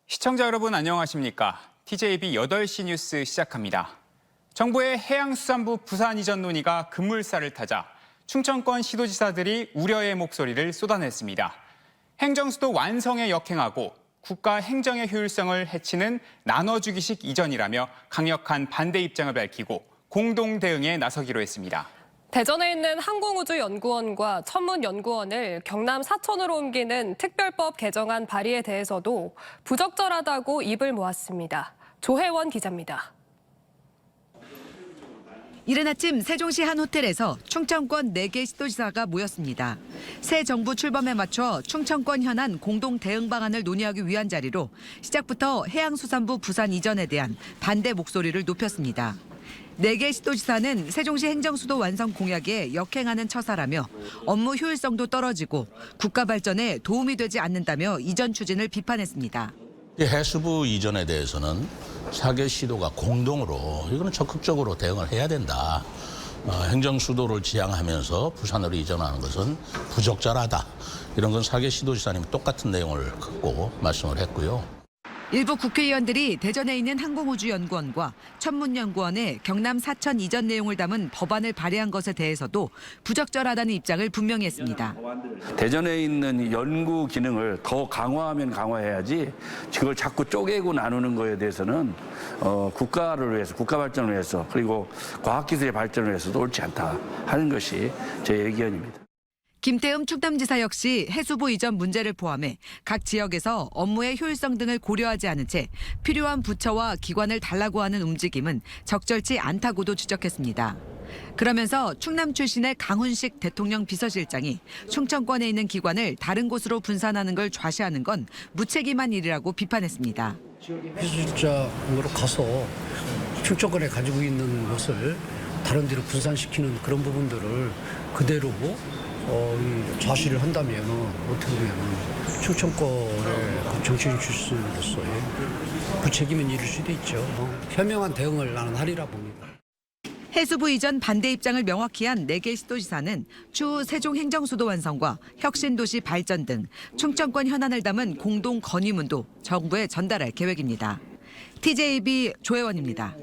시청자 여러분 안녕하십니까? TJB 8시 뉴스 시작합니다. 정부의 해양수산부 부산 이전 논의가 급물살을 타자 충청권 시도지사들이 우려의 목소리를 쏟아냈습니다. 행정수도 완성에 역행하고 국가 행정의 효율성을 해치는 나눠주기식 이전이라며 강력한 반대 입장을 밝히고 공동 대응에 나서기로 했습니다. 대전에 있는 항공우주연구원과 천문연구원을 경남 사천으로 옮기는 특별법 개정안 발의에 대해서도 부적절하다고 입을 모았습니다. 조혜원 기자입니다. 이른 아침 세종시 한 호텔에서 충청권 4개 시도지사가 모였습니다. 새 정부 출범에 맞춰 충청권 현안 공동 대응 방안을 논의하기 위한 자리로 시작부터 해양수산부 부산 이전에 대한 반대 목소리를 높였습니다. 4개 시도지사는 세종시 행정수도 완성 공약에 역행하는 처사라며 업무 효율성도 떨어지고 국가 발전에 도움이 되지 않는다며 이전 추진을 비판했습니다. 해수부 이전에 대해서는 4개 시도가 공동으로 이거는 적극적으로 대응을 해야 된다. 행정수도를 지향하면서 부산으로 이전하는 것은 부적절하다. 이런 건 4개 시도지사님이 똑같은 내용을 갖고 말씀을 했고요. 일부 국회의원들이 대전에 있는 항공우주연구원과 천문연구원의 경남 사천 이전 내용을 담은 법안을 발의한 것에 대해서도 부적절하다는 입장을 분명히 했습니다. 대전에 있는 연구 기능을 더 강화하면 강화해야지 그걸 자꾸 쪼개고 나누는 거에 대해서는 국가를 위해서, 국가 발전을 위해서 그리고 과학기술의 발전을 위해서도 옳지 않다 하는 것이 제 의견입니다. 김태흠 충남지사 역시 해수부 이전 문제를 포함해 각 지역에서 업무의 효율성 등을 고려하지 않은 채 필요한 부처와 기관을 달라고 하는 움직임은 적절치 않다고도 지적했습니다. 그러면서 충남 출신의 강훈식 대통령 비서실장이 충청권에 있는 기관을 다른 곳으로 분산하는 걸 좌시하는 건 무책임한 일이라고 비판했습니다. 비서실장으로 가서 충청권에 가지고 있는 것을 다른 데로 분산시키는 그런 부분들을 그대로 좌시를 한다면 어떻게 보면 충청권의 정치인 출신으로서의 부책임은 이룰 수도 있죠. 현명한 대응을 나는 하리라 봅니다. 해수부 이전 반대 입장을 명확히 한 4개 시도지사는 추후 세종 행정수도 완성과 혁신도시 발전 등 충청권 현안을 담은 공동 건의문도 정부에 전달할 계획입니다. TJB 조혜원입니다.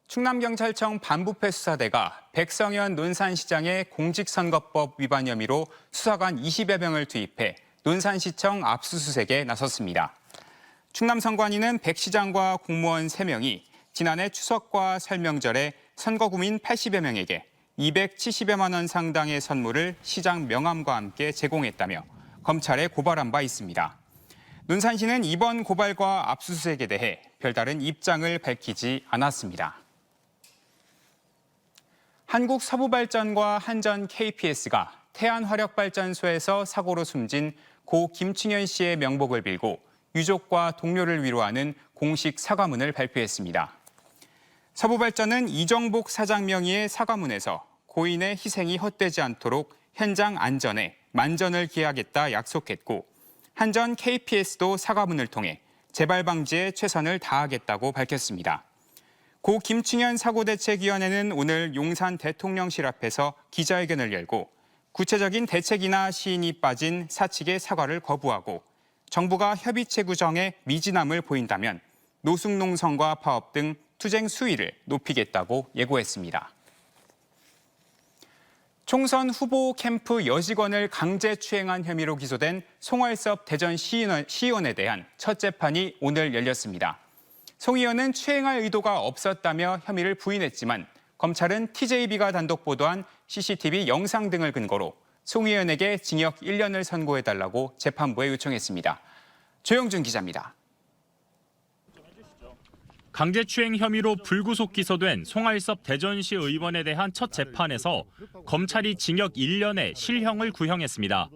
충남경찰청 반부패 수사대가 백성현 논산시장의 공직선거법 위반 혐의로 수사관 20여 명을 투입해 논산시청 압수수색에 나섰습니다. 충남선관위는 백 시장과 공무원 3명이 지난해 추석과 설명절에 선거구민 80여 명에게 270여만 원 상당의 선물을 시장 명함과 함께 제공했다며 검찰에 고발한 바 있습니다. 논산시는 이번 고발과 압수수색에 대해 별다른 입장을 밝히지 않았습니다. 한국서부발전과 한전 KPS가 태안화력발전소에서 사고로 숨진 고 김충현 씨의 명복을 빌고 유족과 동료를 위로하는 공식 사과문을 발표했습니다. 서부발전은 이정복 사장 명의의 사과문에서 고인의 희생이 헛되지 않도록 현장 안전에 만전을 기하겠다 약속했고 한전 KPS도 사과문을 통해 재발 방지에 최선을 다하겠다고 밝혔습니다. 고 김충현 사고대책위원회는 오늘 용산 대통령실 앞에서 기자회견을 열고 구체적인 대책이나 시인이 빠진 사측의 사과를 거부하고 정부가 협의체 구정에 미진함을 보인다면 노숙농성과 파업 등 투쟁 수위를 높이겠다고 예고했습니다. 총선 후보 캠프 여직원을 강제 추행한 혐의로 기소된 송월섭 대전시의원에 대한 첫 재판이 오늘 열렸습니다. 송 의원은 추행할 의도가 없었다며 혐의를 부인했지만 검찰은 TJB가 단독 보도한 CCTV 영상 등을 근거로 송 의원에게 징역 1년을 선고해달라고 재판부에 요청했습니다. 조영준 기자입니다. 강제추행 혐의로 불구속 기소된 송알섭 대전시 의원에 대한 첫 재판에서 검찰이 징역 1년의 실형을 구형했습니다.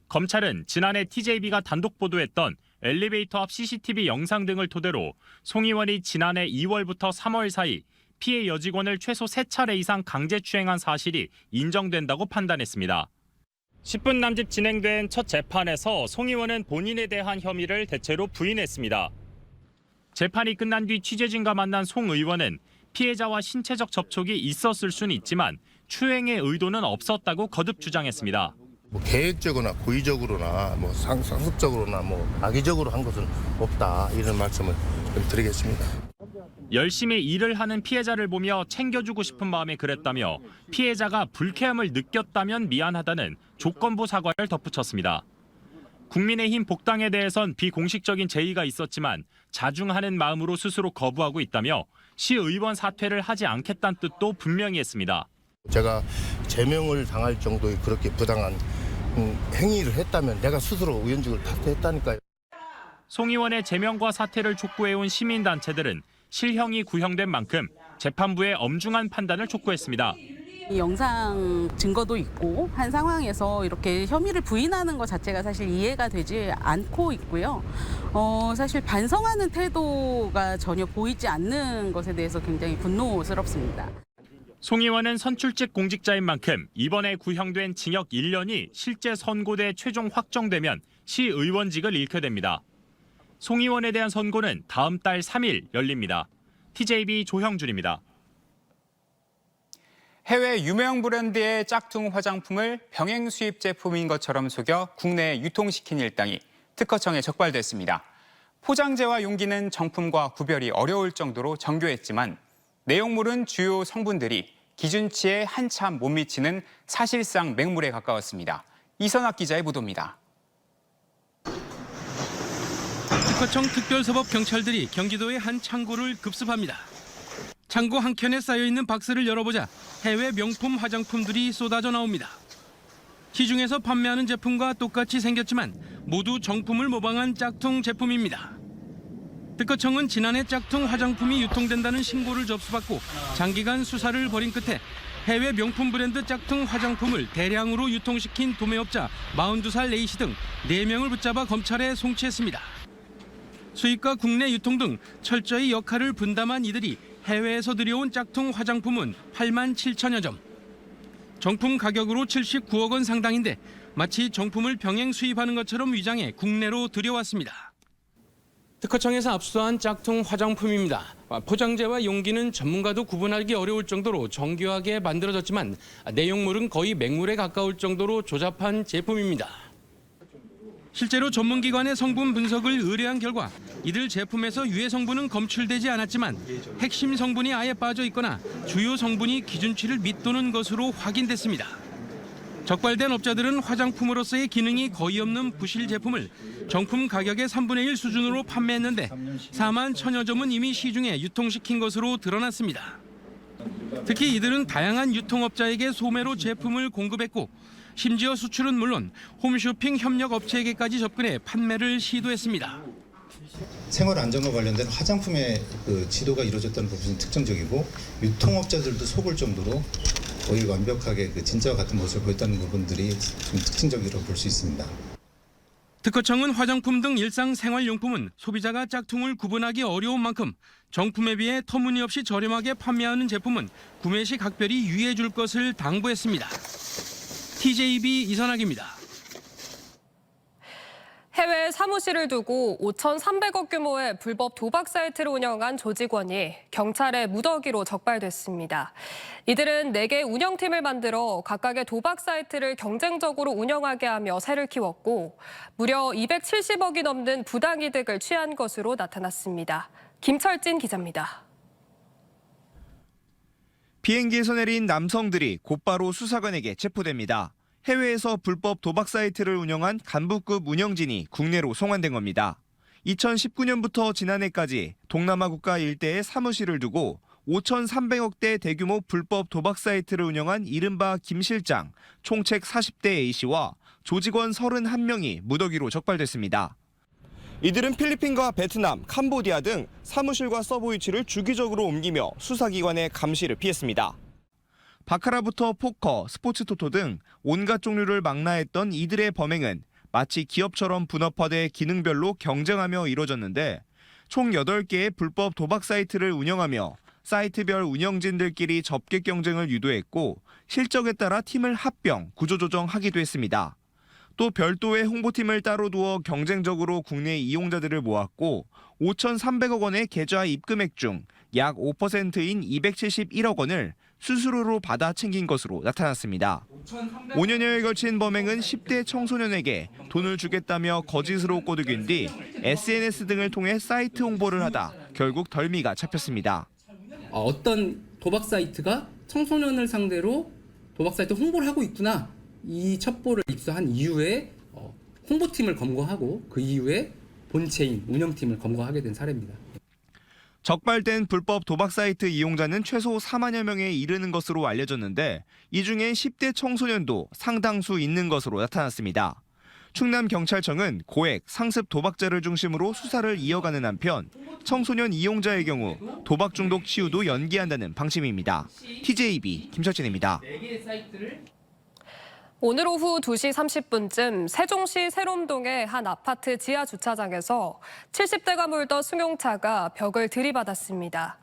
검찰은 지난해 TJB가 단독 보도했던 엘리베이터 앞 CCTV 영상 등을 토대로 송 의원이 지난해 2월부터 3월 사이 피해 여직원을 최소 3차례 이상 강제추행한 사실이 인정된다고 판단했습니다. 10분 남짓 진행된 첫 재판에서 송 의원은 본인에 대한 혐의를 대체로 부인했습니다. 재판이 끝난 뒤 취재진과 만난 송 의원은 피해자와 신체적 접촉이 있었을 수는 있지만 추행의 의도는 없었다고 거듭 주장했습니다. 뭐 계획적으로나 고의적으로나 뭐 상습적으로나 뭐 악의적으로 한 것은 없다, 이런 말씀을 좀 드리겠습니다. 열심히 일을 하는 피해자를 보며 챙겨주고 싶은 마음에 그랬다며 피해자가 불쾌함을 느꼈다면 미안하다는 조건부 사과를 덧붙였습니다. 국민의힘 복당에 대해선 비공식적인 제의가 있었지만 자중하는 마음으로 스스로 거부하고 있다며 시의원 사퇴를 하지 않겠다는 뜻도 분명히 했습니다. 제가 제명을 당할 정도의 그렇게 부당한 행위를 했다면 내가 스스로 의원직을 탈퇴했다니까요. 송 의원의 제명과 사퇴를 촉구해온 시민단체들은 실형이 구형된 만큼 재판부의 엄중한 판단을 촉구했습니다. 이 영상 증거도 있고 한 상황에서 이렇게 혐의를 부인하는 것 자체가 사실 이해가 되지 않고 있고요. 사실 반성하는 태도가 전혀 보이지 않는 것에 대해서 굉장히 분노스럽습니다. 송 의원은 선출직 공직자인 만큼 이번에 구형된 징역 1년이 실제 선고돼 최종 확정되면 시의원직을 잃게 됩니다. 송 의원에 대한 선고는 다음 달 3일 열립니다. TJB 조형준입니다. 해외 유명 브랜드의 짝퉁 화장품을 병행 수입 제품인 것처럼 속여 국내에 유통시킨 일당이 특허청에 적발됐습니다. 포장재와 용기는 정품과 구별이 어려울 정도로 정교했지만 내용물은 주요 성분들이 기준치에 한참 못 미치는 사실상 맹물에 가까웠습니다. 이선학 기자의 보도입니다. 특허청 특별서법 경찰들이 경기도의 한 창고를 급습합니다. 창고 한켠에 쌓여있는 박스를 열어보자 해외 명품 화장품들이 쏟아져 나옵니다. 시중에서 판매하는 제품과 똑같이 생겼지만 모두 정품을 모방한 짝퉁 제품입니다. 특허청은 지난해 짝퉁 화장품이 유통된다는 신고를 접수받고 장기간 수사를 벌인 끝에 해외 명품 브랜드 짝퉁 화장품을 대량으로 유통시킨 도매업자 42살 A씨 등 4명을 붙잡아 검찰에 송치했습니다. 수입과 국내 유통 등 철저히 역할을 분담한 이들이 해외에서 들여온 짝퉁 화장품은 8만 7천여 점. 정품 가격으로 79억 원 상당인데 마치 정품을 병행 수입하는 것처럼 위장해 국내로 들여왔습니다. 특허청에서 압수한 짝퉁 화장품입니다. 포장재와 용기는 전문가도 구분하기 어려울 정도로 정교하게 만들어졌지만 내용물은 거의 맹물에 가까울 정도로 조잡한 제품입니다. 실제로 전문기관의 성분 분석을 의뢰한 결과 이들 제품에서 유해 성분은 검출되지 않았지만 핵심 성분이 아예 빠져 있거나 주요 성분이 기준치를 밑도는 것으로 확인됐습니다. 적발된 업자들은 화장품으로서의 기능이 거의 없는 부실 제품을 정품 가격의 3분의 1 수준으로 판매했는데 4만 1천여 점은 이미 시중에 유통시킨 것으로 드러났습니다. 특히 이들은 다양한 유통업자에게 소매로 제품을 공급했고 심지어 수출은 물론 홈쇼핑 협력 업체에게까지 접근해 판매를 시도했습니다. 생활 안전과 관련된 화장품의 지도가 이루어졌다는 부분이 특징적이고 유통업자들도 속을 정도로 거의 완벽하게 진짜와 같은 모습을 보였다는 부분들이 좀 특징적이라고 볼 수 있습니다. 특허청은 화장품 등 일상생활용품은 소비자가 짝퉁을 구분하기 어려운 만큼 정품에 비해 터무니없이 저렴하게 판매하는 제품은 구매 시 각별히 유의해 줄 것을 당부했습니다. TJB 이선학입니다. 해외 사무실을 두고 5,300억 규모의 불법 도박 사이트를 운영한 조직원이 경찰의 무더기로 적발됐습니다. 이들은 4개 운영팀을 만들어 각각의 도박 사이트를 경쟁적으로 운영하게 하며 세를 키웠고 무려 270억이 넘는 부당이득을 취한 것으로 나타났습니다. 김철진 기자입니다. 비행기에서 내린 남성들이 곧바로 수사관에게 체포됩니다. 해외에서 불법 도박 사이트를 운영한 간부급 운영진이 국내로 송환된 겁니다. 2019년부터 지난해까지 동남아 국가 일대에 사무실을 두고 5,300억대 대규모 불법 도박 사이트를 운영한 이른바 김 실장, 총책 40대 A씨와 조직원 31명이 무더기로 적발됐습니다. 이들은 필리핀과 베트남, 캄보디아 등 사무실과 서버 위치를 주기적으로 옮기며 수사기관의 감시를 피했습니다. 바카라부터 포커, 스포츠 토토 등 온갖 종류를 망라했던 이들의 범행은 마치 기업처럼 분업화돼 기능별로 경쟁하며 이루어졌는데 총 8개의 불법 도박 사이트를 운영하며 사이트별 운영진들끼리 접객 경쟁을 유도했고 실적에 따라 팀을 합병, 구조조정하기도 했습니다. 또 별도의 홍보팀을 따로 두어 경쟁적으로 국내 이용자들을 모았고 5,300억 원의 계좌 입금액 중 약 5%인 271억 원을 수수료로 받아 챙긴 것으로 나타났습니다. 5년여에 걸친 범행은 10대 청소년에게 돈을 주겠다며 거짓으로 꼬드긴 뒤 SNS 등을 통해 사이트 홍보를 하다 결국 덜미가 잡혔습니다. 어떤 도박 사이트가 청소년을 상대로 도박 사이트 홍보를 하고 있구나. 이 첩보를 입수한 이후에 홍보팀을 검거하고 그 이후에 본체인 운영팀을 검거하게 된 사례입니다. 적발된 불법 도박 사이트 이용자는 최소 4만여 명에 이르는 것으로 알려졌는데 이 중엔 10대 청소년도 상당수 있는 것으로 나타났습니다. 충남경찰청은 고액, 상습 도박자를 중심으로 수사를 이어가는 한편 청소년 이용자의 경우 도박 중독 치유도 연기한다는 방침입니다. TJB 김철진입니다. 오늘 오후 2시 30분쯤 세종시 세롬동의 한 아파트 지하 주차장에서 70대가 몰던 승용차가 벽을 들이받았습니다.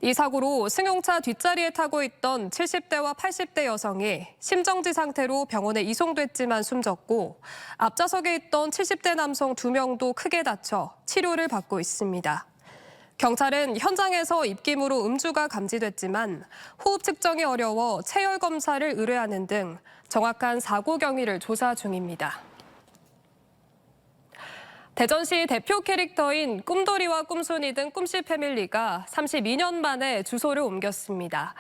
이 사고로 승용차 뒷자리에 타고 있던 70대와 80대 여성이 심정지 상태로 병원에 이송됐지만 숨졌고 앞좌석에 있던 70대 남성 2명도 크게 다쳐 치료를 받고 있습니다. 경찰은 현장에서 입김으로 음주가 감지됐지만 호흡 측정이 어려워 체열 검사를 의뢰하는 등 정확한 사고 경위를 조사 중입니다. 대전시 대표 캐릭터인 꿈돌이와 꿈순이 등 꿈씨 패밀리가 32년 만에 주소를 옮겼습니다.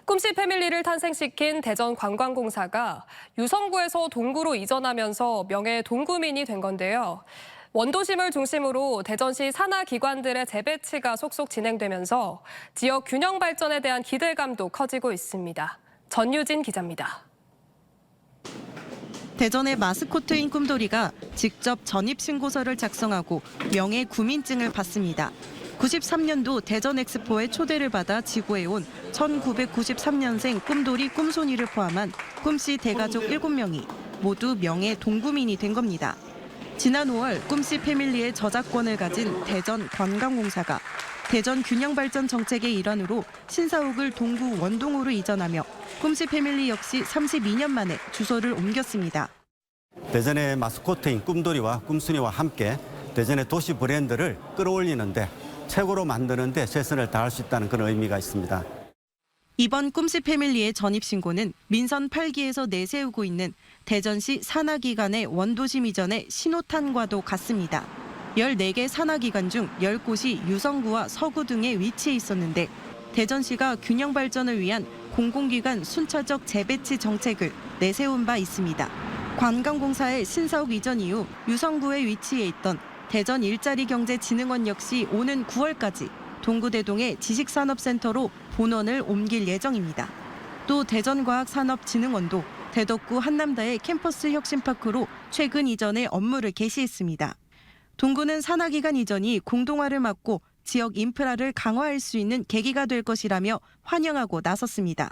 꿈씨 패밀리를 탄생시킨 대전관광공사가 유성구에서 동구로 이전하면서 명예 동구민이 된 건데요. 원도심을 중심으로 대전시 산하 기관들의 재배치가 속속 진행되면서 지역 균형 발전에 대한 기대감도 커지고 있습니다. 전유진 기자입니다. 대전의 마스코트인 꿈돌이가 직접 전입신고서를 작성하고 명예 구민증을 받습니다. 93년도 대전 엑스포에 초대를 받아 지구해온 1993년생 꿈돌이 꿈순이를 포함한 꿈씨 대가족 7명이 모두 명예 동구민이 된 겁니다. 지난 5월 꿈씨 패밀리의 저작권을 가진 대전관광공사가 대전 균형발전 정책의 일환으로 신사옥을 동구 원동으로 이전하며 꿈씨 패밀리 역시 32년 만에 주소를 옮겼습니다. 대전의 마스코트인 꿈돌이와 꿈순이와 함께 대전의 도시 브랜드를 끌어올리는데 최고로 만드는데 최선을 다할 수 있다는 그런 의미가 있습니다. 이번 꿈씨 패밀리의 전입신고는 민선 8기에서 내세우고 있는 대전시 산하기관의 원도심 이전의 신호탄과도 같습니다. 14개 산하기관 중 10곳이 유성구와 서구 등에 위치해 있었는데 대전시가 균형 발전을 위한 공공기관 순차적 재배치 정책을 내세운 바 있습니다. 관광공사의 신사옥 이전 이후 유성구에 위치해 있던 대전 일자리경제진흥원 역시 오는 9월까지 동구대동의 지식산업센터로 본원을 옮길 예정입니다. 또 대전과학산업진흥원도 대덕구 한남다의 캠퍼스 혁신파크로 최근 이전에 업무를 개시했습니다. 동구는 산하기관 이전이 공동화를 막고 지역 인프라를 강화할 수 있는 계기가 될 것이라며 환영하고 나섰습니다.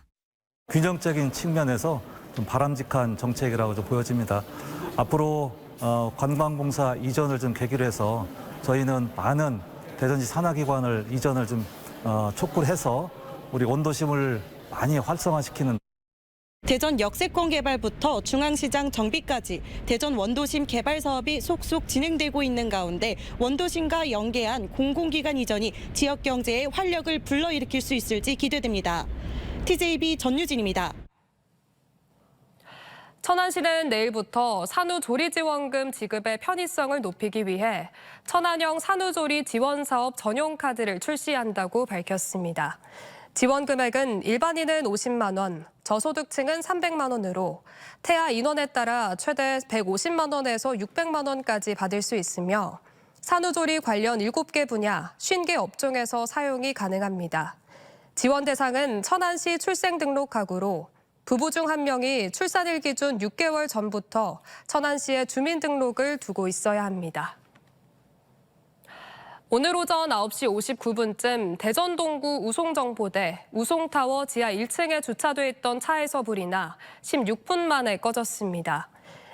균형적인 측면에서 좀 바람직한 정책이라고 좀 보여집니다. 앞으로 관광공사 이전을 좀 계기로 해서 저희는 많은 대전시 산하기관을 이전을 좀 촉구를 해서 우리 원도심을 많이 활성화시키는 대전 역세권 개발부터 중앙시장 정비까지 대전 원도심 개발 사업이 속속 진행되고 있는 가운데 원도심과 연계한 공공기관 이전이 지역 경제에 활력을 불러일으킬 수 있을지 기대됩니다. TJB 전유진입니다. 천안시는 내일부터 산후조리지원금 지급의 편의성을 높이기 위해 천안형 산후조리 지원사업 전용카드를 출시한다고 밝혔습니다. 지원 금액은 일반인은 50만 원, 저소득층은 300만 원으로 태아 인원에 따라 최대 150만 원에서 600만 원까지 받을 수 있으며 산후조리 관련 7개 분야, 50개 업종에서 사용이 가능합니다. 지원 대상은 천안시 출생등록하구로 부부 중 한 명이 출산일 기준 6개월 전부터 천안시에 주민등록을 두고 있어야 합니다. 오늘 오전 9시 59분쯤 대전 동구 우송정보대 우송타워 지하 1층에 주차돼 있던 차에서 불이 나 16분 만에 꺼졌습니다.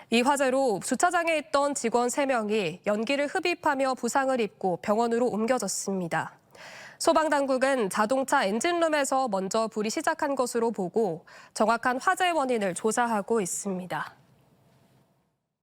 이 화재로 주차장에 있던 직원 3명이 연기를 흡입하며 부상을 입고 병원으로 옮겨졌습니다. 소방당국은 자동차 엔진룸에서 먼저 불이 시작한 것으로 보고 정확한 화재 원인을 조사하고 있습니다.